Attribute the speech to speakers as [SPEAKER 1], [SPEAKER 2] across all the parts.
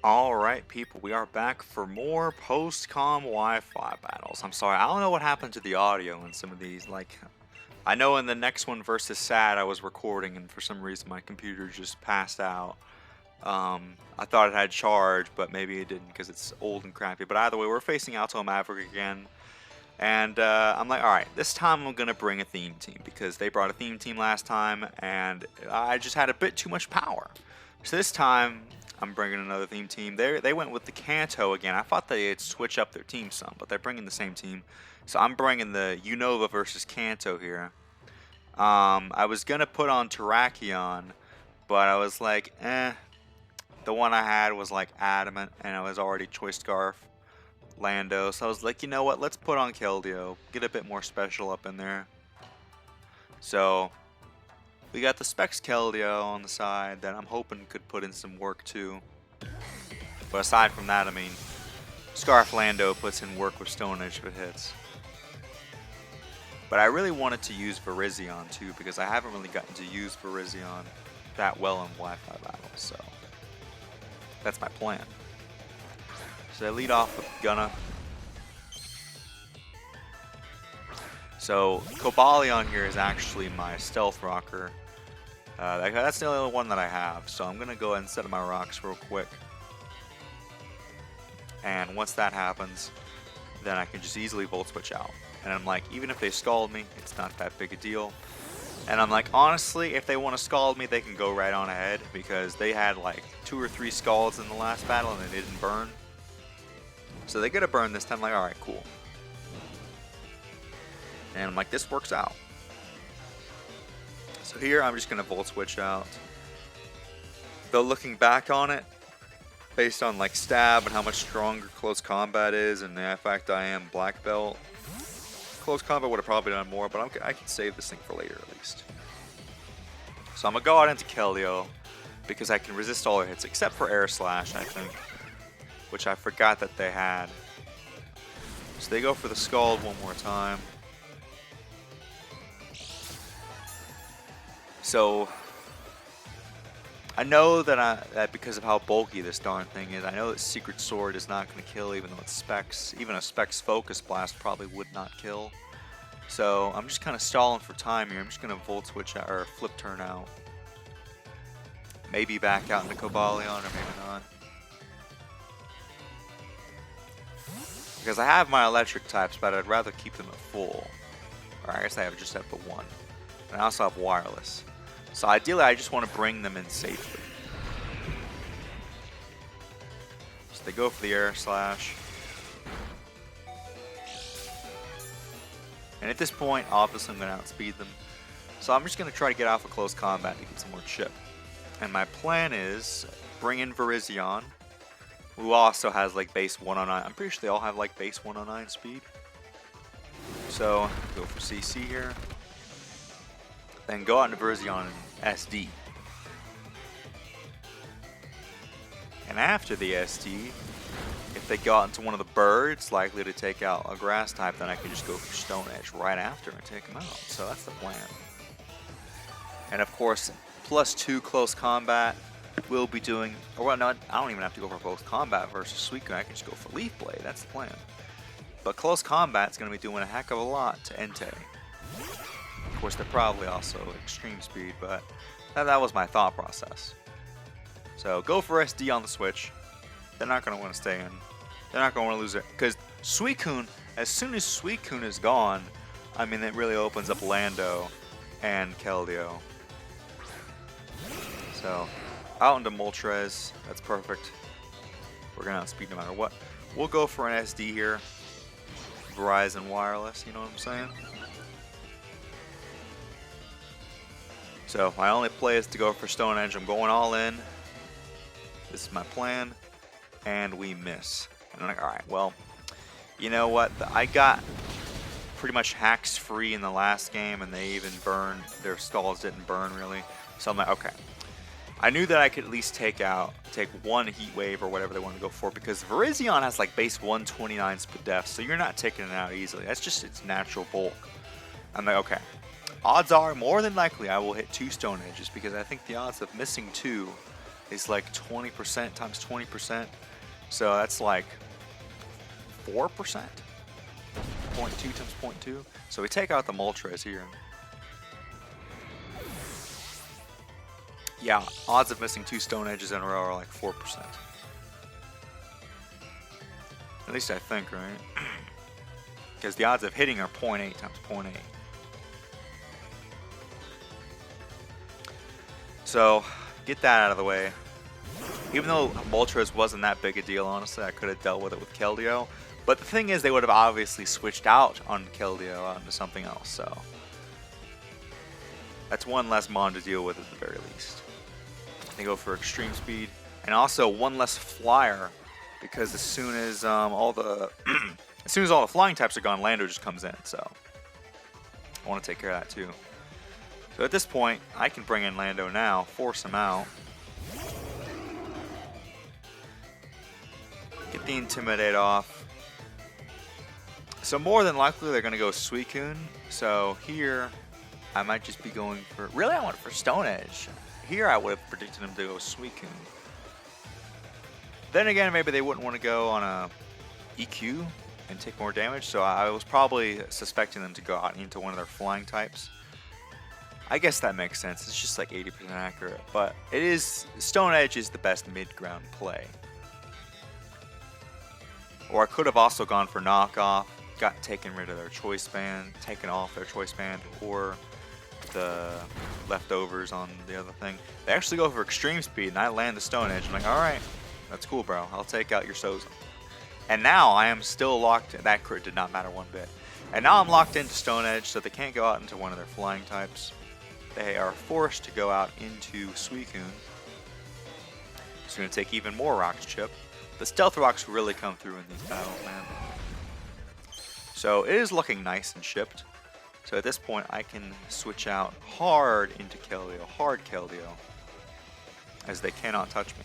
[SPEAKER 1] Alright, people, we are back for more post-com Wi-Fi battles. I'm sorry, I don't know what happened to the audio in some of these. Like, I know in the next one versus Sad, I was recording, and for some reason my computer just passed out. I thought it had charge, but maybe it didn't because it's old and crappy. But either way, we're facing Alto Maverick again. And I'm like, alright, this time I'm going to bring a theme team because they brought a theme team last time, and I just had a bit too much power. So this time, I'm bringing another theme team. They went with the Kanto again. I thought they'd switch up their team some, but they're bringing the same team. So I'm bringing the Unvoa versus Kanto here. I was going to put on Terrakion, but I was like, The one I had was like Adamant, and I was already Choice Scarf, Lando. So I was like, you know what, let's put on Keldeo. Get a bit more special up in there. So we got the Specs Keldeo on the side that I'm hoping could put in some work too. But aside from that, I mean, Scarf Lando puts in work with Stone Edge if it hits. But I really wanted to use Virizion too, because I haven't really gotten to use Virizion that well in Wi-Fi battles, so that's my plan. So I lead off with Gunna. So Cobalion here is actually my Stealth Rocker. That's the only one that I have, so I'm going to go ahead and set my rocks real quick. And once that happens, then I can just easily Volt Switch out. And I'm like, even if they scald me, it's not that big a deal. And I'm like, honestly, if they want to scald me, they can go right on ahead, because they had like 2 or 3 scalds in the last battle and they didn't burn. So they get a burn this time, like, alright, cool. And I'm like, this works out. So here I'm just going to Volt Switch out. Though looking back on it, based on like stab and how much stronger close combat is, and the fact I am black belt, close combat would have probably done more, but I can save this thing for later at least. So I'm going to go out into Keldeo, because I can resist all their hits, except for Air Slash, I think, which I forgot that they had. So they go for the Scald one more time. So I know that because of how bulky this darn thing is, I know that Secret Sword is not going to kill, even though it's Specs. Even a Specs Focus Blast probably would not kill. So I'm just kind of stalling for time here. I'm just going to Volt Switch out, or Flip Turn out. Maybe back out into Cobalion, or maybe not. Because I have my electric types, but I'd rather keep them at full. Or I guess I just have the one. And I also have wireless. So ideally, I just want to bring them in safely. So they go for the Air Slash. And at this point, obviously I'm going to outspeed them. So I'm just going to try to get off of close combat to get some more chip. And my plan is bring in Virizion, who also has like base 109. I'm pretty sure they all have like base 109 speed. So go for CC here. Then go out into Virizion and SD. And after the SD, if they go out into one of the birds likely to take out a grass type, then I can just go for Stone Edge right after and take them out. So that's the plan. And of course, +2 close combat will be doing, or well, no, I don't even have to go for close combat versus Suicune. I can just go for Leaf Blade. That's the plan. But close combat is going to be doing a heck of a lot to Entei. Of course, they're probably also extreme speed, but that was my thought process. So go for SD on the Switch. They're not going to want to stay in. They're not going to want to lose it. Because Suicune, as soon as Suicune is gone, I mean, it really opens up Lando and Keldeo. So out into Moltres. That's perfect. We're going to outspeed no matter what. We'll go for an SD here. Verizon Wireless, you know what I'm saying? So my only play is to go for Stone Edge. I'm going all in. This is my plan. And we miss. And I'm like, alright, well, you know what? I got pretty much hacks free in the last game, and they even burned. Their stalls didn't burn really. So I'm like, okay. I knew that I could at least take one Heat Wave or whatever they wanted to go for, because Virizion has like base 129 speed def, so you're not taking it out easily. That's just its natural bulk. I'm like, okay. Odds are, more than likely, I will hit 2 Stone Edges, because I think the odds of missing 2 is like 20% times 20%. So that's like 4%. 0.2 times 0.2. So we take out the Moltres here. Yeah, odds of missing 2 Stone Edges in a row are like 4%. At least I think, right? Because the odds of hitting are 0.8 times 0.8. So, get that out of the way. Even though Moltres wasn't that big a deal, honestly, I could have dealt with it with Keldeo. But the thing is, they would have obviously switched out on Keldeo out into something else, so... That's one less Mon to deal with at the very least. They go for Extreme Speed, and also one less Flyer, because as soon as all the flying types are gone, Lando just comes in, so... I want to take care of that too. So at this point, I can bring in Lando now, force him out. Get the Intimidate off. So more than likely they're going to go Suicune. So here, I might just be going for... Really, I went for Stone Edge. Here I would have predicted him to go Suicune. Then again, maybe they wouldn't want to go on a EQ and take more damage. So I was probably suspecting them to go out into one of their flying types. I guess that makes sense. It's just like 80% accurate. But it is... Stone Edge is the best mid-ground play. Or I could have also gone for Knockoff, taken rid of their Choice Band, taken off their Choice Band, or the leftovers on the other thing. They actually go for Extreme Speed, and I land the Stone Edge. I'm like, alright, that's cool, bro. I'll take out your Soza. And now I am still locked. That crit did not matter one bit. And now I'm locked into Stone Edge, so they can't go out into one of their flying types. They are forced to go out into Suicune. It's going to take even more Rocks Chip. The Stealth Rocks really come through in these battles, man. So it is looking nice and shipped. So at this point, I can switch out hard into Keldeo, hard Keldeo, as they cannot touch me.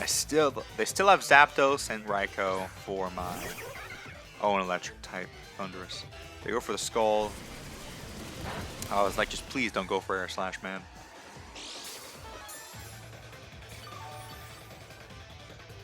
[SPEAKER 1] They still have Zapdos and Raikou for my own electric type Thundurus. They go for the Skull. I was like, just please don't go for Air Slash, man.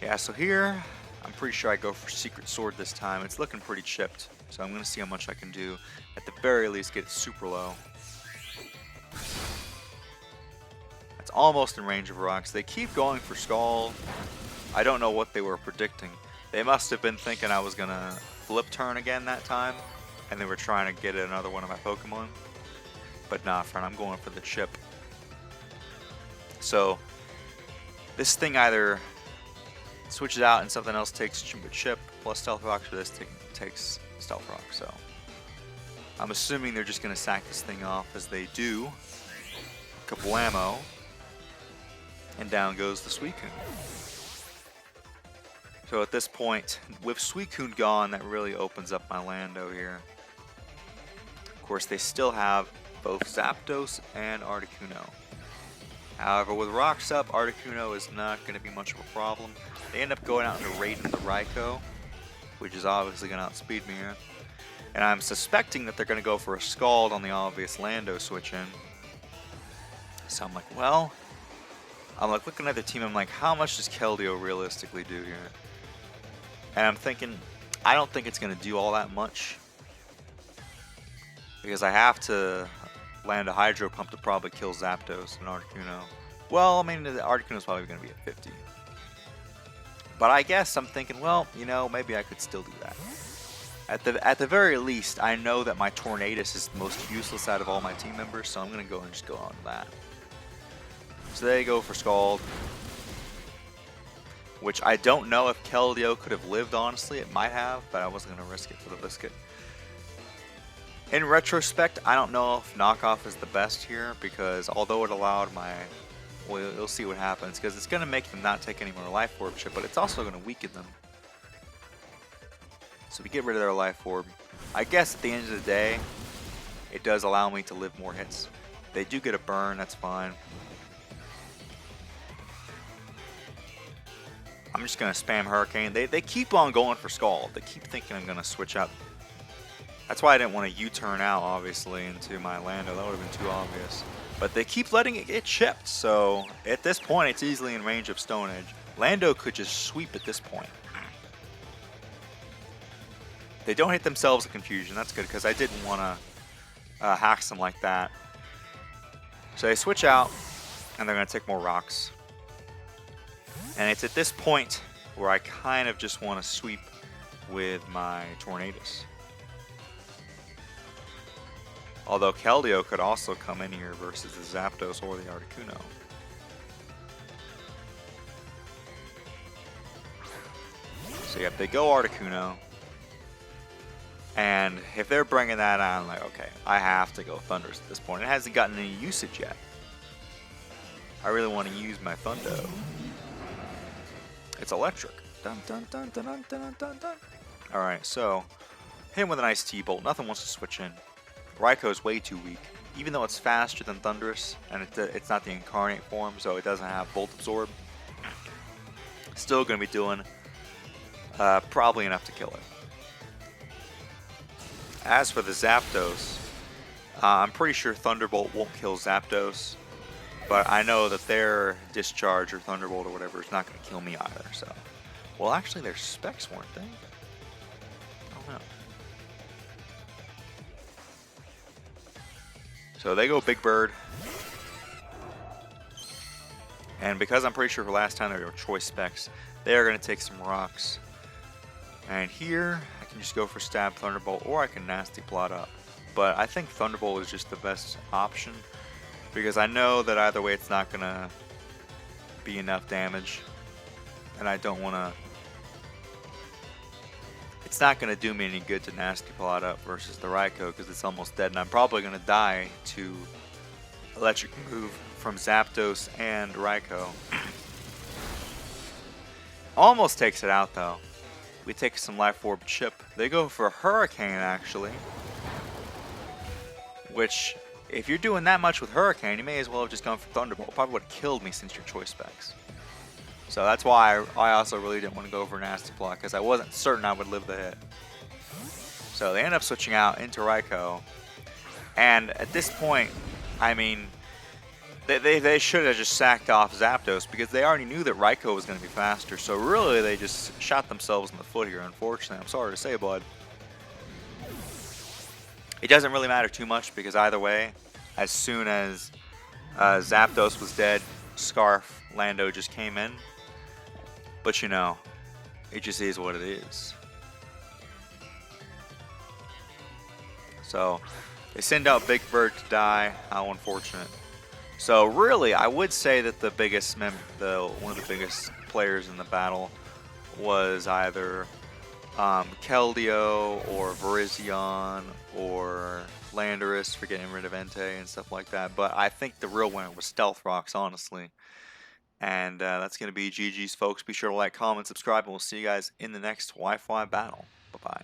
[SPEAKER 1] Yeah, so here, I'm pretty sure I go for Secret Sword this time. It's looking pretty chipped, so I'm going to see how much I can do. At the very least, get it super low. That's almost in range of rocks. They keep going for Skull. I don't know what they were predicting. They must have been thinking I was going to flip turn again that time, and they were trying to get another one of my Pokemon. But nah, friend, I'm going for the chip. So, this thing either switches out and something else takes chip plus Stealth Rock, or this takes Stealth Rock. So I'm assuming they're just going to sack this thing off as they do. Kablamo. And down goes the Suicune. So at this point, with Suicune gone, that really opens up my Lando here. Of course, they still have both Zapdos and Articuno. However, with Rocks up, Articuno is not going to be much of a problem. They end up going out into Raiden the Raikou, which is obviously going to outspeed me here. And I'm suspecting that they're going to go for a Scald on the obvious Lando switch in. So I'm like, well, looking at the team, I'm like, how much does Keldeo realistically do here? And I'm thinking, I don't think it's going to do all that much. Because I have to land a Hydro Pump to probably kill Zapdos and Articuno. Well, I mean, the Articuno's probably going to be at 50. But I guess I'm thinking, well, you know, maybe I could still do that. At the very least, I know that my Tornadus is the most useless out of all my team members, so I'm going to go and just go on to that. So they go for Scald. Which I don't know if Keldeo could have lived, honestly. It might have, but I wasn't going to risk it for the biscuit. In retrospect, I don't know if Knockoff is the best here, because although it allowed my... Well, you'll see what happens, because it's going to make them not take any more Life Orb chip, but it's also going to weaken them. So we get rid of their Life Orb. I guess at the end of the day, it does allow me to live more hits. They do get a burn, that's fine. I'm just going to spam Hurricane. They keep on going for Scald. They keep thinking I'm going to switch up. That's why I didn't want to U-turn out, obviously, into my Lando. That would have been too obvious. But they keep letting it get chipped, so at this point it's easily in range of Stone Edge. Lando could just sweep at this point. They don't hit themselves a confusion, that's good, because I didn't want to hack them like that. So they switch out, and they're going to take more rocks. And it's at this point where I kind of just want to sweep with my Tornadus. Although Keldeo could also come in here versus the Zapdos or the Articuno. So yep, they go Articuno. And if they're bringing that on, I'm like, okay, I have to go Thundurus at this point. It hasn't gotten any usage yet. I really want to use my Thundo. It's electric. Dun dun dun dun dun dun dun dun. Alright, so hit him with a nice T-Bolt. Nothing wants to switch in. Raikou is way too weak. Even though it's faster than Thundurus, and it's not the incarnate form, so it doesn't have Volt Absorb. Still going to be doing probably enough to kill it. As for the Zapdos, I'm pretty sure Thunderbolt won't kill Zapdos, but I know that their Discharge or Thunderbolt or whatever is not going to kill me either. So, well, actually, their specs weren't they? Oh no. So they go Big Bird, and because I'm pretty sure for last time they were choice specs, they are going to take some rocks. And here, I can just go for Stab Thunderbolt, or I can Nasty Plot up. But I think Thunderbolt is just the best option, because I know that either way it's not going to be enough damage. And I don't want to... It's not going to do me any good to Nasty Plot up versus the Raikou, because it's almost dead. And I'm probably going to die to Electric Move from Zapdos and Raikou. Almost takes it out, though. We take some Life Orb chip. They go for Hurricane, actually. Which, if you're doing that much with Hurricane, you may as well have just gone for Thunderbolt. Probably would have killed me since your choice specs. So that's why I also really didn't want to go for Nasty Plot, because I wasn't certain I would live the hit. So they end up switching out into Raikou. And at this point, I mean, they should have just sacked off Zapdos, because they already knew that Raikou was going to be faster. So really, they just shot themselves in the foot here, unfortunately. I'm sorry to say, bud. It doesn't really matter too much, because either way, as soon as Zapdos was dead, Scarf Lando just came in. But you know, it just is what it is. So they send out Big Bird to die. How unfortunate. So really, I would say that the biggest one of the biggest players in the battle was either Keldeo or Virizion or Landorus for getting rid of Entei and stuff like that. But I think the real winner was Stealth Rocks, honestly. And that's going to be GG's, folks. Be sure to like, comment, subscribe, and we'll see you guys in the next Wi-Fi battle. Bye-bye.